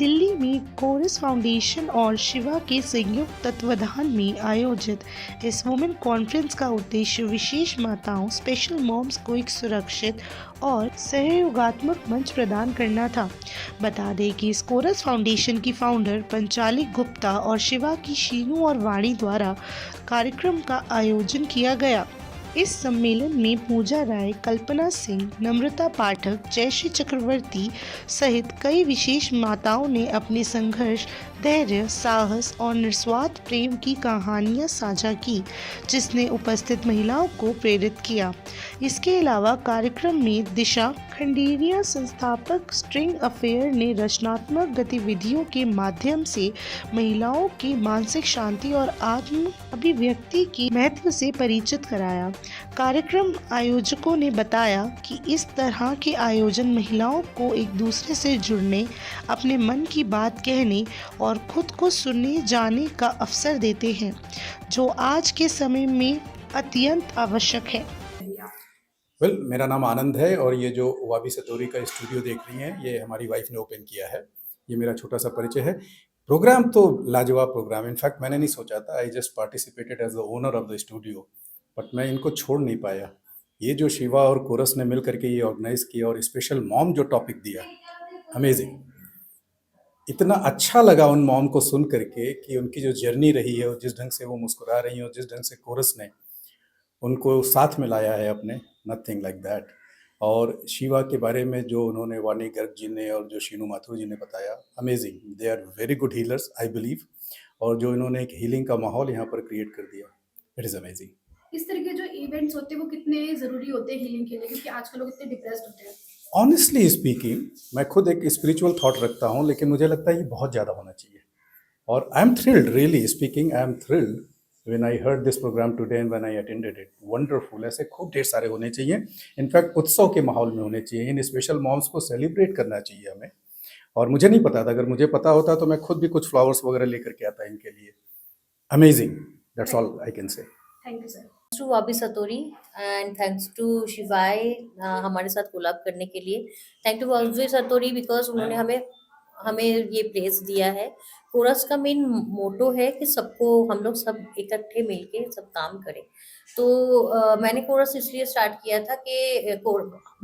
दिल्ली में coarse foundation और शिवा के संयुक्त तत्वाधान में आयोजित इस वुमेन कॉन्फ्रेंस का उद्देश्य विशेष माताओं स्पेशल मॉम्स को एक सुरक्षित और सहयोगात्मक मंच प्रदान करना था। बता दें कि इस कोरस फाउंडेशन की फाउंडर पंचाली गुप्ता और शिवा की शीनू और वाणी द्वारा कार्यक्रम का आयोजन किया गया। इस सम्मेलन में पूजा राय, कल्पना सिंह, नम्रता पाठक, जयश्री चक्रवर्ती सहित कई विशेष माताओं ने अपने संघर्ष, धैर्य, साहस और निस्वार्थ प्रेम की कहानियां साझा की, जिसने उपस्थित महिलाओं को प्रेरित किया। इसके अलावा कार्यक्रम में दिशा खंडेरिया संस्थापक स्ट्रिंग अफेयर ने रचनात्मक गतिविधियों के माध्यम से महिलाओं की मानसिक शांति और आत्म अभिव्यक्ति के महत्व से परिचित कराया। कार्यक्रम आयोजकों ने बताया कि इस तरह के आयोजन महिलाओं को एक दूसरे से जुड़ने, अपने मन की बात कहने और खुद को सुनने जाने का अवसर देते हैं, जो आज के समय में अत्यंत आवश्यक है। मेरा नाम आनंद है और ये जो वाबी सतोरी का स्टूडियो देख रही हैं, ये हमारी वाइफ ने ओपन किया है। ये मेरा छोटा सा परिचय है। प्रोग्राम तो लाजवाब प्रोग्राम, इनफैक्ट मैंने नहीं सोचा था, I just participated as the owner of the studio, but मैं इनको छोड़ नहीं पाया। ये जो शिवा और कोरस ने मिल करके ये ऑर्गेनाइज किया और स्पेशल मॉम जो टॉपिक दिया, अमेजिंग। इतना अच्छा लगा उन मॉम को सुन करके कि उनकी जो जर्नी रही है और जिस ढंग से वो मुस्कुरा रही हैं और जिस ढंग से कोरस ने उनको साथ में लाया है अपने, नथिंग लाइक दैट। और शिवा के बारे में जो उन्होंने वाणी गर्ग जी ने और जो शीनू माथुर जी ने बताया, amazing, they are very good healers I believe. और जो इन्होंने एक हीलिंग का माहौल यहाँ पर क्रिएट कर दिया, इट इज़ अमेजिंग। इस तरह के जो इवेंट्स होते हैं वो कितने ज़रूरी होते हैं हीलिंग के लिए, क्योंकि आजकल लोग इतने डिप्रेस्ड होते हैं। ऑनेस्टली स्पीकिंग, मैं खुद एक स्पिरिचुअल थॉट रखता हूँ, लेकिन मुझे लगता है ये बहुत ज़्यादा होना चाहिए। और I am thrilled, really speaking, I am thrilled when I heard this program today and when I attended it. Wonderful, ऐसे खूब ढेर सारे होने चाहिए। इनफैक्ट उत्सव के माहौल में होने चाहिए। इन स्पेशल मॉम्स को सेलिब्रेट करना चाहिए हमें। और मुझे नहीं पता था, अगर मुझे पता होता तो मैं खुद भी कुछ फ्लावर्स वगैरह लेकर के आता इनके लिए। Amazing, that's all I can say. Thank you sir. To Wabi Satori and thanks to Shivay हमारे साथ कोलैब करने के लिए। Thank you Wabi Satori because उन्होंने हमें हमें ये प्लेस दिया है। कोरस का मेन मोटो है कि सबको हम लोग सब इकट्ठे मिलके सब काम करें। तो मैंने कोरस इसलिए स्टार्ट किया था कि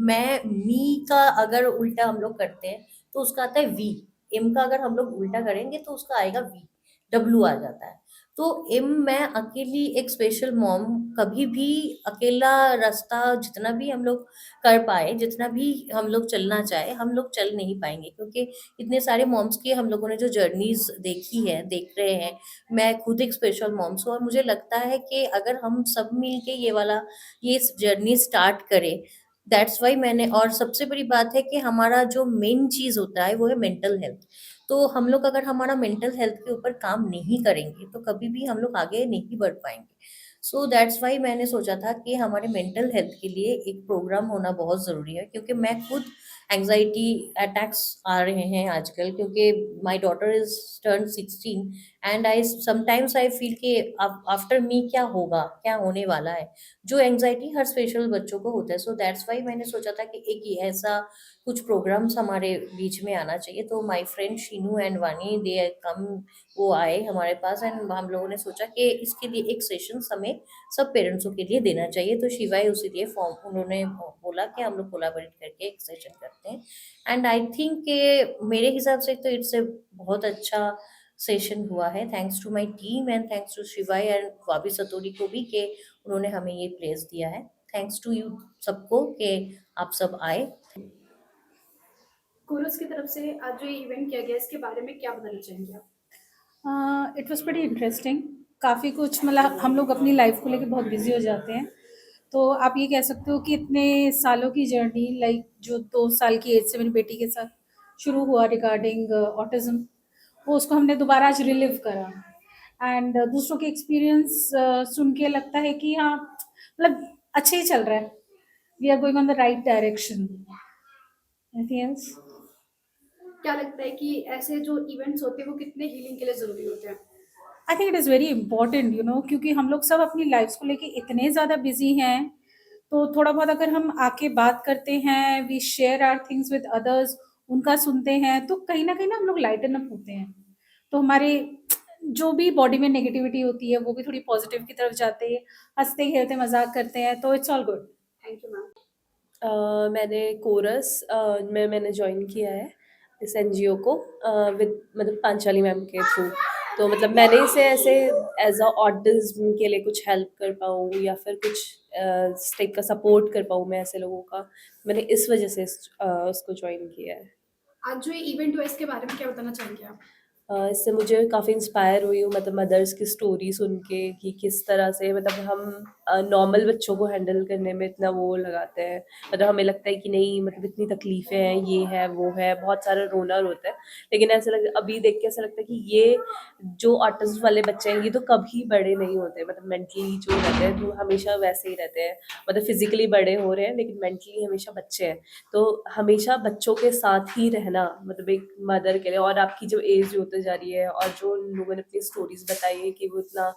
मैं मी का अगर उल्टा हम लोग करते हैं तो उसका आता है वी। एम का अगर हम लोग उल्टा करेंगे तो उसका आएगा वी, डब्लू आ जाता है। तो एम, मैं अकेली एक स्पेशल मॉम, कभी भी अकेला रास्ता जितना भी हम लोग कर पाए, जितना भी हम लोग चलना चाहे, हम लोग चल नहीं पाएंगे, क्योंकि इतने सारे मॉम्स की हम लोगों ने जो जर्नीज देखी है, देख रहे हैं। मैं खुद एक स्पेशल मॉम्स हूँ और मुझे लगता है कि अगर हम सब मिल के ये जर्नी स्टार्ट करें, दैट्स वाई मैंने। और सबसे बड़ी बात है कि हमारा जो मेन चीज़ होता है वो है मेंटल हेल्थ। तो हम लोग अगर हमारा मेंटल हेल्थ के ऊपर काम नहीं करेंगे तो कभी भी हम लोग आगे नहीं बढ़ पाएंगे। सो दैट्स वाई मैंने सोचा था कि हमारे मेंटल हेल्थ के लिए एक प्रोग्राम होना बहुत ज़रूरी है, क्योंकि मैं खुद एंग्जाइटी अटैक्स आ रहे हैं आजकल, क्योंकि my daughter is turn 16 and I sometimes I feel कि आफ्टर मी क्या होगा, क्या होने वाला है, जो एंग्जाइटी हर स्पेशल बच्चों को होता है। सो दैट्स वाई मैंने सोचा था कि एक ऐसा कुछ प्रोग्राम्स हमारे बीच में आना चाहिए। तो माय फ्रेंड शीनू एंड वानी दे कम, वो आए हमारे पास एंड हम लोगों ने सोचा कि इसके लिए एक सेशन हमें सब पेरेंट्सों के लिए देना चाहिए। तो शिवाय उसी लिए फॉर्म उन्होंने बोला कि हम लोग कोलाबरेट करके एक सेशन करते हैं। एंड आई थिंक कि मेरे हिसाब से तो इट्स ए बहुत अच्छा सेशन हुआ है। Thanks to my team and thanks to Shivaay and Wabi Satori को भी कि उन्होंने हमें ये प्लेस दिया है। थैंक्स टू यू सबको कि आप सब आए। कोरस की तरफ से आज जो ये इवेंट किया गया, इसके बारे में क्या बताना चाहेंगे आप? It was very interesting. काफ़ी कुछ, मतलब हम लोग अपनी लाइफ को लेके बहुत बिजी हो जाते हैं, तो आप ये कह सकते हो कि इतने सालों की जर्नी, लाइक जो 2 साल की एज से मेरी बेटी के साथ शुरू हुआ रिगार्डिंग ऑटिज़म, वो उसको हमने दोबारा आज रिलिव करा। एंड दूसरों के एक्सपीरियंस सुन के लगता है कि हाँ, मतलब अच्छे ही चल रहा है, we are going on the right direction. Anything else? क्या लगता है कि ऐसे जो इवेंट्स होते हैं वो कितने हीलिंग के लिए ज़रूरी होते हैं? I think it is very important, क्योंकि हम लोग सब अपनी लाइफ्स को लेके इतने ज़्यादा बिजी हैं, तो थोड़ा बहुत अगर हम आके बात करते हैं, we share our things with others, उनका सुनते हैं, तो कहीं न कहीं ना हम लोग लाइटन अप होते हैं। तो हमारे जो भी बॉडी में नेगेटिविटी होती है, वो भी थोड़ी पॉज़िटिव की तरफ जाती है, हँसते-खेलते मज़ाक करते हैं, तो it's all good. Thank you ma'am. मैंने कोरस में मैंने जॉइन किया है इस एनजीओ को विद मतलब पांचाली मैम के थ्रू। तो मतलब मैंने इसे ऐसे एज अ ऑटिज्म के लिए कुछ हेल्प कर पाऊँ या फिर कुछ इस टाइप का सपोर्ट कर पाऊँ मैं ऐसे लोगों का, मैंने इस वजह से उसको जॉइन किया है। आज जो ये इवेंट हुआ इसके बारे में क्या बताना चाहेंगे आप? इससे मुझे काफ़ी इंस्पायर हुई हूँ मतलब मदर्स की स्टोरी सुन के कि किस तरह से मतलब हम नॉर्मल बच्चों को हैंडल करने में इतना वो लगाते हैं। मतलब हमें लगता है कि नहीं मतलब इतनी तकलीफ़ें हैं, ये है, वो है, बहुत सारा रोना रोता है। लेकिन ऐसा लग अभी देख के ऐसा लगता है कि ये जो ऑटिज़्म वाले बच्चे हैं, ये तो कभी बड़े नहीं होते मतलब मेंटली जो रहते हैं, तो हमेशा वैसे ही रहते हैं। मतलब फिज़िकली बड़े हो रहे हैं, लेकिन मेंटली हमेशा बच्चे हैं। तो हमेशा बच्चों के साथ ही रहना मतलब एक मदर के लिए और आपकी जो एज होते जा रही है और जो लोगों ने अपनी स्टोरीज बताई है कि वो इतना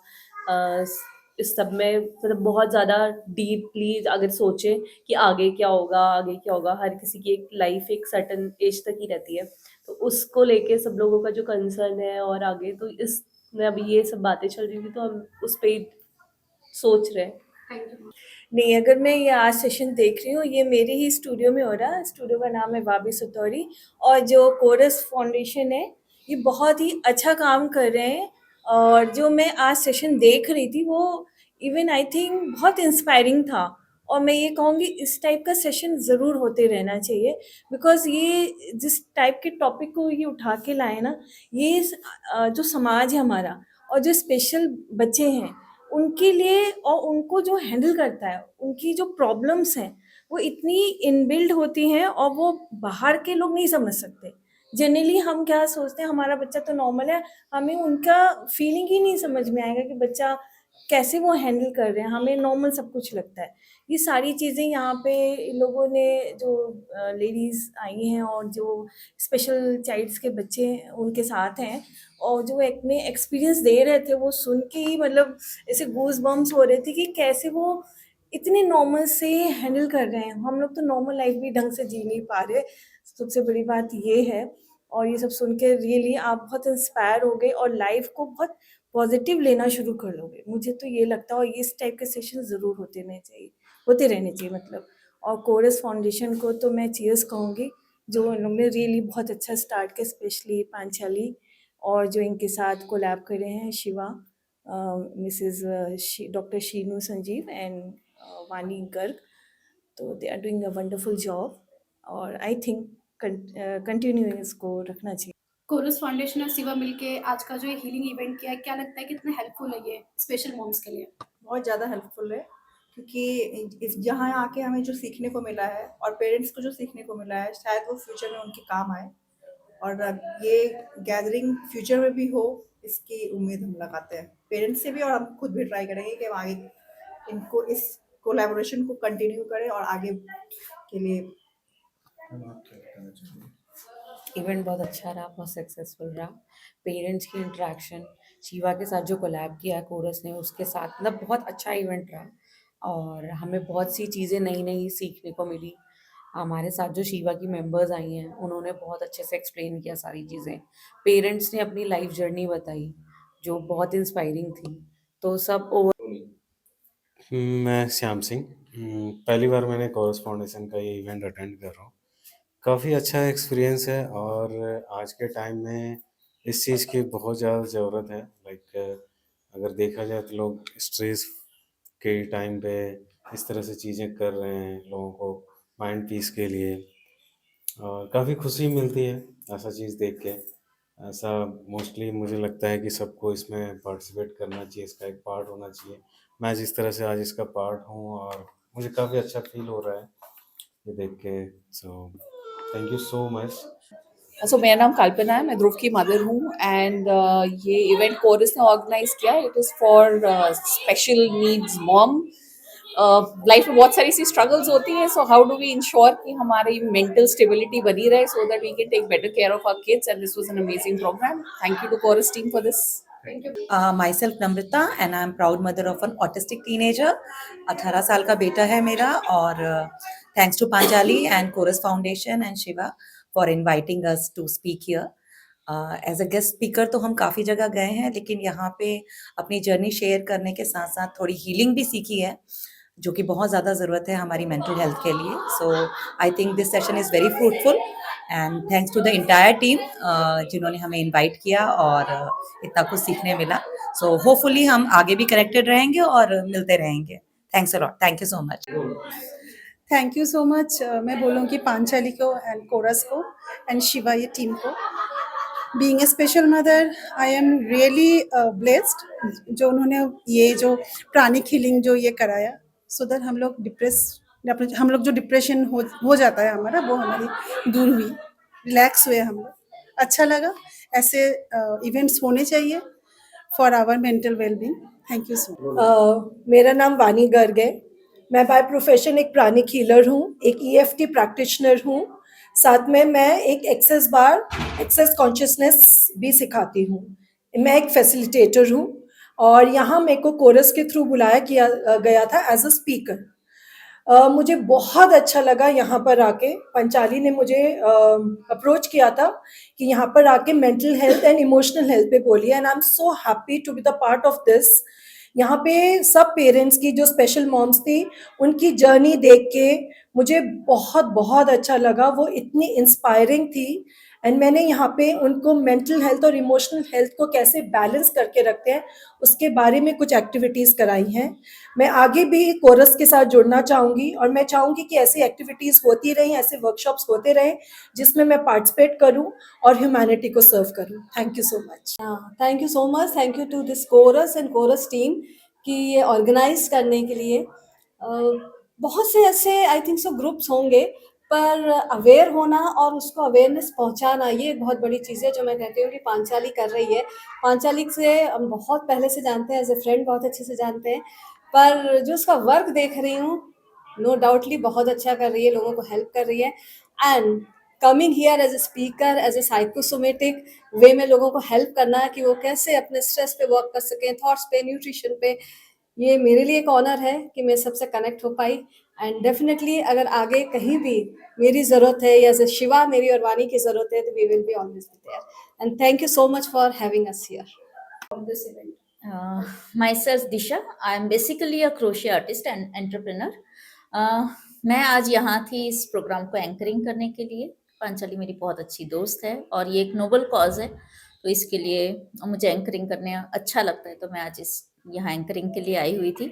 इस सब में मतलब बहुत ज़्यादा डीपली अगर सोचें कि आगे क्या होगा, आगे क्या होगा, हर किसी की एक लाइफ एक सर्टेन एज तक ही रहती है। तो उसको लेके सब लोगों का जो कंसर्न है और आगे तो इसमें अभी ये सब बातें चल रही थी तो हम उस पे ही सोच रहे हैं। Thank you. नहीं, अगर मैं ये आज सेशन देख रही हूँ, ये मेरे ही स्टूडियो में हो रहा है। स्टूडियो का नाम है वाबी सतौरी और जो कोरस फाउंडेशन है, ये बहुत ही अच्छा काम कर रहे हैं और जो मैं आज सेशन देख रही थी, वो इवन आई थिंक बहुत इंस्पायरिंग था और मैं ये कहूँगी इस टाइप का सेशन ज़रूर होते रहना चाहिए बिकॉज़ ये जिस टाइप के टॉपिक को ये उठा के लाए ना, ये जो समाज है हमारा और जो स्पेशल बच्चे हैं, उनके लिए और उनको जो हैंडल करता है, उनकी जो प्रॉब्लम्स हैं, वो इतनी इनबिल्ट होती हैं और वो बाहर के लोग नहीं समझ सकते। जनरली हम क्या सोचते हैं हमारा बच्चा तो नॉर्मल है, हमें उनका फीलिंग ही नहीं समझ में आएगा कि बच्चा कैसे वो हैंडल कर रहे हैं, हमें नॉर्मल सब कुछ लगता है। ये सारी चीज़ें यहाँ पे इन लोगों ने जो लेडीज़ आई हैं और जो स्पेशल चाइल्ड्स के बच्चे उनके साथ हैं और जो अपने एक्सपीरियंस दे रहे थे, वो सुन के ही मतलब ऐसे गूज़ बम्प्स हो रहे थे कि कैसे वो इतने नॉर्मल से हैंडल कर रहे हैं। हम लोग तो नॉर्मल लाइफ़ भी ढंग से जी नहीं पा रहे, सबसे बड़ी बात ये है। और ये सब सुन के रियली आप बहुत इंस्पायर हो गए और लाइफ़ को बहुत पॉज़िटिव लेना शुरू कर लोगे। मुझे तो ये लगता है और इस टाइप के सेशन ज़रूर होते रहने चाहिए मतलब। और कोरस फाउंडेशन को तो मैं चीयर्स कहूँगी, जो उन्होंने रियली बहुत अच्छा स्टार्ट किया, स्पेशली पांचाली और जो इनके साथ कोलैब कर रहे हैं Shiva, Mrs doctor Sheenu Sanjeev and Vani Garg. तो they are doing a wonderful job और आई थिंक कंटिन्यू इसको रखना चाहिए। कोरस फाउंडेशन और सिवा मिलके आज का जो ये हीलिंग इवेंट किया है, क्या लगता है कितना हेल्पफुल है ये स्पेशल मॉम्स के लिए? बहुत ज़्यादा हेल्पफुल है क्योंकि इस जहाँ आके हमें जो सीखने को मिला है और पेरेंट्स को जो सीखने को मिला है शायद वो फ्यूचर में उनके काम आए और ये गैदरिंग फ्यूचर में भी हो इसकी उम्मीद हम लगाते हैं पेरेंट्स से भी और हम खुद भी ट्राई करेंगे कि हम आगे इनको इस कोलैबोरेशन को कंटिन्यू करें और आगे के लिए। इवेंट बहुत अच्छा रहा, बहुत सक्सेसफुल रहा। पेरेंट्स की इंटरेक्शन, शिवा के साथ जो कोलैब किया कोरस ने उसके साथ मतलब बहुत अच्छा इवेंट रहा और हमें बहुत सी चीज़ें नई नई सीखने को मिली। हमारे साथ जो शिवा की मेंबर्स आई हैं उन्होंने बहुत अच्छे से एक्सप्लेन किया सारी चीज़ें। पेरेंट्स ने अपनी लाइफ जर्नी बताई जो बहुत इंस्पायरिंग थी। तो सब मैं श्याम सिंह। पहली बार मैंने कोरस फाउंडेशन का ये इवेंट अटेंड कर रहा हूँ। काफ़ी अच्छा एक्सपीरियंस है और आज के टाइम में इस चीज़ की बहुत ज़्यादा ज़रूरत है। लाइक अगर देखा जाए तो लोग स्ट्रेस के टाइम पे इस तरह से चीज़ें कर रहे हैं लोगों को माइंड पीस के लिए और काफ़ी खुशी मिलती है ऐसा चीज़ देख के। ऐसा मोस्टली मुझे लगता है कि सबको इसमें पार्टिसिपेट करना चाहिए, इसका एक पार्ट होना चाहिए। मैं जिस तरह से आज इसका पार्ट हूँ और मुझे काफ़ी अच्छा फील हो रहा है ये देख के। So thank you so much. मेरा नाम कल्पना है, मैं ध्रुव की मदर हूँ एंड ये इवेंट कोरस ने ऑर्गेनाइज किया। It is for special needs mom. Life में बहुत सारी सी स्ट्रगल्स होती हैं, so how do we ensure कि हमारी मेंटल स्टेबिलिटी बनी रहे so that we can take better care of our kids and this was an amazing programme. Thank you to Chorus team for this. myself Namrita and I'm proud mother of an autistic teenager। 18 साल का बेटा है मेरा और thanks to Panchali and Chorus Foundation and Shiva for inviting us to speak here. As a guest speaker तो हम काफ़ी जगह गए हैं, लेकिन यहाँ पे अपनी जर्नी शेयर करने के साथ साथ थोड़ी हीलिंग भी सीखी है, जो कि बहुत ज़्यादा ज़रूरत है हमारी मेंटल हेल्थ के लिए. So I think this session is very fruitful and thanks to the entire team जिन्होंने हमें इनवाइट किया और इतना कुछ सीखने मिला. सो होपफुली हम आगे भी कनेक्टेड रहेंगे और मिलते रहेंगे. Thanks a lot. Thank you so much. Thank you so much. मैं बोलूँगी पांचाली को एंड कोरस को एंड शिवा ये टीम को. Being a special mother I am really blessed जो उन्होंने ये जो प्राणिक हीलिंग जो ये कराया, सो दैट हम लोग जो डिप्रेशन हो जाता है हमारा, वो हमारी दूर हुई, रिलैक्स हुए हम लोग. अच्छा लगा. ऐसे इवेंट्स होने चाहिए for our mental wellbeing. Thank you so much. मेरा नाम वानी गर्ग है. मैं बाय प्रोफेशन एक प्राणिक हीलर हूँ, एक EFT प्रैक्टिशनर हूँ. साथ में मैं एक एक्सेस कॉन्शियसनेस भी सिखाती हूँ. मैं एक फैसिलिटेटर हूँ और यहाँ मेरे को कोरस के थ्रू बुलाया गया था एज अ स्पीकर. मुझे बहुत अच्छा लगा यहाँ पर आके. पंचाली ने मुझे अप्रोच किया था कि यहाँ पर आके mental health and emotional health पे बोलिए, and I am so happy to be the part of this. यहाँ पे सब पेरेंट्स की जो स्पेशल मॉम्स थी, उनकी जर्नी देख के मुझे बहुत बहुत अच्छा लगा. वो इतनी इंस्पायरिंग थी एंड मैंने यहाँ पे उनको मेंटल हेल्थ और इमोशनल हेल्थ को कैसे बैलेंस करके रखते हैं उसके बारे में कुछ एक्टिविटीज़ कराई हैं. मैं आगे भी कोरस के साथ जुड़ना चाहूँगी और मैं चाहूँगी कि ऐसी एक्टिविटीज़ होती रहें, ऐसे वर्कशॉप्स होते रहें जिसमें मैं पार्टिसिपेट करूँ और ह्यूमैनिटी को सर्व करूँ. Thank you so much. Thank you so much. Thank you to this Chorus and Chorus team कि ये ऑर्गेनाइज करने के लिए. बहुत से ऐसे आई थिंक सो ग्रुप्स होंगे, पर अवेयर होना और उसको अवेयरनेस पहुंचाना ये एक बहुत बड़ी चीज़ है जो मैं कहती हूँ कि पांचाली कर रही है. पांचाली से हम बहुत पहले से जानते हैं, एज ए फ्रेंड बहुत अच्छे से जानते हैं, पर जो उसका वर्क देख रही हूँ, नो डाउटली बहुत अच्छा कर रही है, लोगों को हेल्प कर रही है. And coming here as a speaker, as a psychosomatic way में लोगों को हेल्प करना है कि वो कैसे अपने स्ट्रेस पे वर्क कर सकें, थॉट्स पे, न्यूट्रिशन पे, ये मेरे लिए एक ऑनर है कि मैं सबसे कनेक्ट हो पाई. एंड डेफिनेटली अगर आगे कहीं भी मेरी ज़रूरत है या जैसे शिवा मेरी और वानी की ज़रूरत है, तो we will be always be there. And thank you so much for having us here on this event. Myself Disha. I am basically a crochet artist and entrepreneur. मैं आज यहाँ थी इस प्रोग्राम को एंकरिंग करने के लिए. पांचाली मेरी बहुत अच्छी दोस्त है और ये एक नोबल कॉज है, तो इसके लिए मुझे एंकरिंग करने अच्छा लगता है, तो मैं आज यहाँ एंकरिंग के लिए आई हुई थी.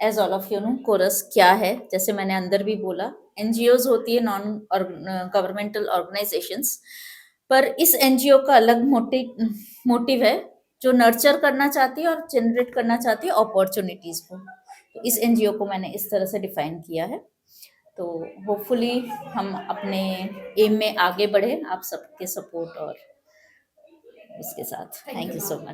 As all of you know, Chorus क्या है, जैसे मैंने अंदर भी बोला, NGOs होती है, नॉन गवर्नमेंटल ऑर्गेनाइजेशंस, पर इस NGO का अलग मोटिव है जो नर्चर करना चाहती है और जनरेट करना चाहती है अपॉर्चुनिटीज़ को. तो इस NGO को मैंने इस तरह से डिफाइन किया है. तो होपफुली हम अपने एम में आगे बढ़े आप सबके सपोर्ट और इसके साथ. Thank you so much.